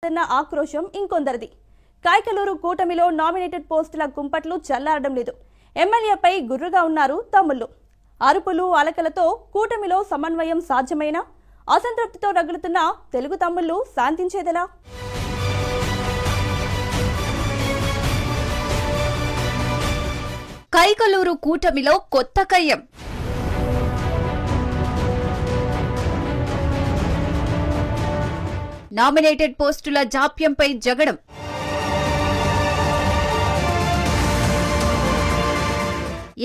వెల్లువెత్తుతున్న ఆక్రోశం ఇంకొందరిది. కైకలూరు కూటమిలో నామినేటెడ్ పోస్టుల కుంపట్లు చల్లారడం లేదు. ఎమ్మెల్యేపై గుర్రుగా ఉన్నారు తమ్ముళ్లు. అరుపులు అలకలతో కూటమిలో సమన్వయం సాధ్యమైనా అసంతృప్తితో రగులుతున్న తెలుగు తమ్ముళ్లు శాంతించేదెలా? కైకలూరు కూటమిలో కొత్త కయ్యం. నామినేటెడ్ పోస్టుల జాప్యంపై జగడం.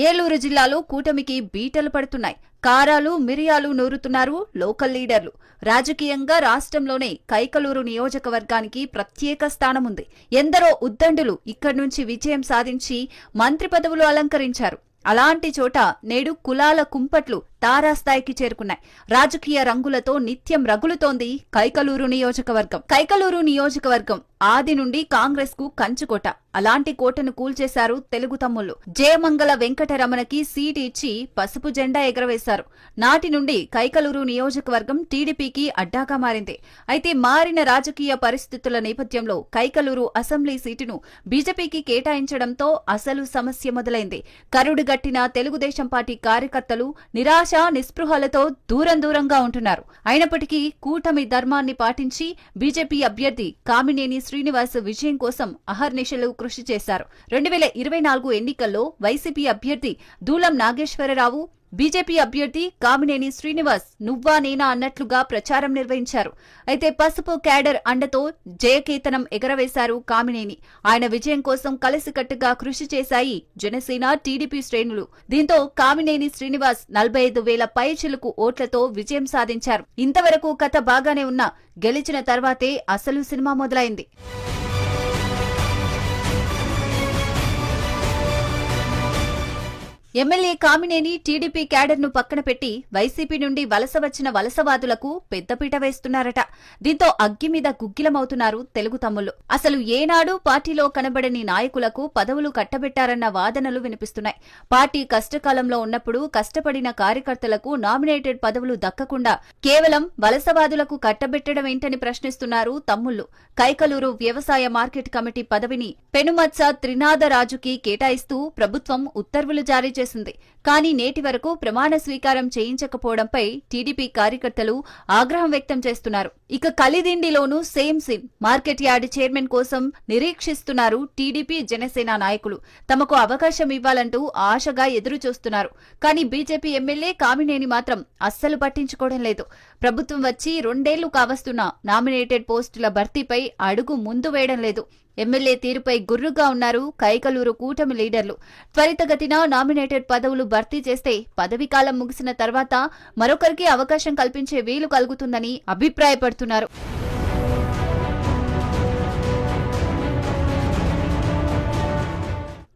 ఏలూరు జిల్లాలో కూటమికి బీటలు పడుతున్నాయి. కారాలు మిరియాలు నూరుతున్నారు లోకల్ లీడర్లు. రాజకీయంగా రాష్ట్రంలోనే కైకలూరు నియోజకవర్గానికి ప్రత్యేక స్థానముంది. ఎందరో ఉద్దండులు ఇక్కడి నుంచి విజయం సాధించి మంత్రి పదవులు అలంకరించారు. అలాంటి చోట నేడు కులాల కుంపట్లు తారాస్థాయికి చేరుకున్నాయి. రాజకీయ రంగులతో నిత్యం రగులుతోంది కైకలూరు నియోజకవర్గం. కైకలూరు నియోజకవర్గం ఆది నుండి కాంగ్రెస్ కు కంచుకోట. అలాంటి కోటను కూల్చేశారు తెలుగు తమ్ముళ్లు. జయమంగళ వెంకటరమణకి సీటు ఇచ్చి పసుపు జెండా ఎగరవేశారు. నాటి నుండి కైకలూరు నియోజకవర్గం టీడీపీకి అడ్డాగా మారింది. అయితే మారిన రాజకీయ పరిస్థితుల నేపథ్యంలో కైకలూరు అసెంబ్లీ సీటును బీజేపీకి కేటాయించడంతో అసలు సమస్య మొదలైంది. కరుడుగట్టిన తెలుగుదేశం పార్టీ కార్యకర్తలు నిరాశ నిస్పృహలతో దూరంగా ఉంటున్నారు. అయినప్పటికీ కూటమి ధర్మాన్ని పాటించి బీజేపీ అభ్యర్థి కామినేని శ్రీనివాస్ విజయం కోసం అహర్నిశలు కృషి చేశారు. 2024 ఎన్నికల్లో వైసీపీ అభ్యర్థి దూలం నాగేశ్వరరావు, బీజేపీ అభ్యర్థి కామినేని శ్రీనివాస్ నువ్వా నేనా అన్నట్లుగా ప్రచారం నిర్వహించారు. అయితే పసుపు క్యాడర్ అండతో జయకేతనం ఎగరవేశారు కామినేని. ఆయన విజయం కోసం కలిసికట్టుగా కృషి చేశాయి జనసేన టీడీపీ శ్రేణులు. దీంతో కామినేని శ్రీనివాస్ 45,000 పైచిలుకు ఓట్లతో విజయం సాధించారు. ఇంతవరకు కథ బాగానే ఉన్నా గెలిచిన తర్వాతే అసలు సినిమా మొదలైంది. ఎమ్మెల్యే కామినేని టీడీపీ క్యాడర్ ను పక్కన పెట్టి వైసీపీ నుండి వలస వచ్చిన వలసవాదులకు పెద్దపీట వేస్తున్నారట. దీంతో అగ్గి మీద గుగ్గిలమవుతున్నారు తెలుగు తమ్ముళ్లు. అసలు ఏనాడు పార్టీలో కనబడని నాయకులకు పదవులు కట్టబెట్టారన్న వాదనలు వినిపిస్తున్నాయి. పార్టీ కష్టకాలంలో ఉన్నప్పుడు కష్టపడిన కార్యకర్తలకు నామినేటెడ్ పదవులు దక్కకుండా కేవలం వలసవాదులకు కట్టబెట్టడమేంటని ప్రశ్నిస్తున్నారు తమ్ముళ్లు. కైకలూరు వ్యవసాయ మార్కెట్ కమిటీ పదవిని పెనుమత్స త్రినాథరాజుకి కేటాయిస్తూ ప్రభుత్వం ఉత్తర్వులు జారీ చేసింది. కానీ నేటి వరకు ప్రమాణ స్వీకారం చేయించకపోవడంపై టీడీపీ కార్యకర్తలు ఆగ్రహం వ్యక్తం చేస్తున్నారు. ఇక కలిదిండిలోనూ same scene. Market yard chairman కోసం నిరీక్షిస్తున్నారు టీడీపీ జనసేన నాయకులు. తమకు అవకాశం ఇవ్వాలంటూ ఆశగా ఎదురు చూస్తున్నారు. కానీ బీజేపీ ఎమ్మెల్యే కామినేని మాత్రం అస్సలు పట్టించుకోవడం లేదు. ప్రభుత్వం వచ్చి 2 ఏళ్లు కావస్తున్నా నామినేటెడ్ పోస్టుల భర్తీపై అడుగు ముందు వేయడం లేదు. ఎమ్మెల్యే తీరుపై గుర్రుగా ఉన్నారు కైకలూరు కూటమి లీడర్లు. త్వరితగతిన నామినేటెడ్ పదవులు భర్తీ చేస్తే పదవీకాలం ముగిసిన తర్వాత మరొకరికి అవకాశం కల్పించే వీలు కలుగుతుందని అభిప్రాయపడుతున్నారు.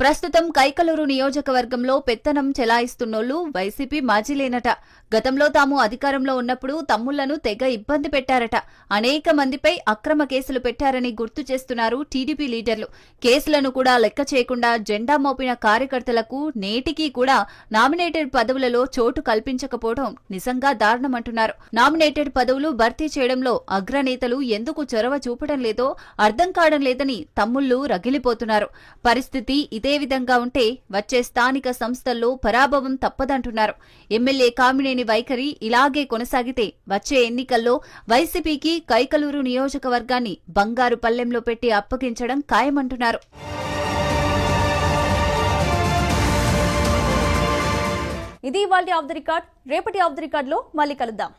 ప్రస్తుతం కైకలూరు నియోజకవర్గంలో పెత్తనం చెలాయిస్తున్నోళ్లు వైసీపీ మాజీలేనట. గతంలో తాము అధికారంలో ఉన్నప్పుడు తమ్ముళ్లను తెగ ఇబ్బంది పెట్టారట. అనేక మందిపై అక్రమ కేసులు పెట్టారని గుర్తు చేస్తున్నారు టీడీపీ లీడర్లు. కేసులను కూడా లెక్క చేయకుండా జెండా మోపిన కార్యకర్తలకు నేటికీ కూడా నామినేటెడ్ పదవులలో చోటు కల్పించకపోవడం నిజంగా దారుణమంటున్నారు. నామినేటెడ్ పదవులు భర్తీ చేయడంలో అగ్రనేతలు ఎందుకు చొరవ చూపడం లేదో అర్థం కావడం లేదని తమ్ముళ్లు రగిలిపోతున్నారు. పరిస్థితి ఇదే విధంగా ఉంటే వచ్చే స్థానిక సంస్థల్లో పరాభవం తప్పదంటున్నారు. ఎమ్మెల్యే కామినేని వైఖరి ఇలాగే కొనసాగితే వచ్చే ఎన్నికల్లో వైసీపీకి కైకలూరు నియోజకవర్గాన్ని బంగారు పల్లెంలో పెట్టి అప్పగించడం ఖాయమంటున్నారు. ఇది ఇవాల్టి ఆఫ్ ది రికార్డ్. రేపటి ఆఫ్ ది రికార్డ్ లో మళ్ళీ కలుద్దాం.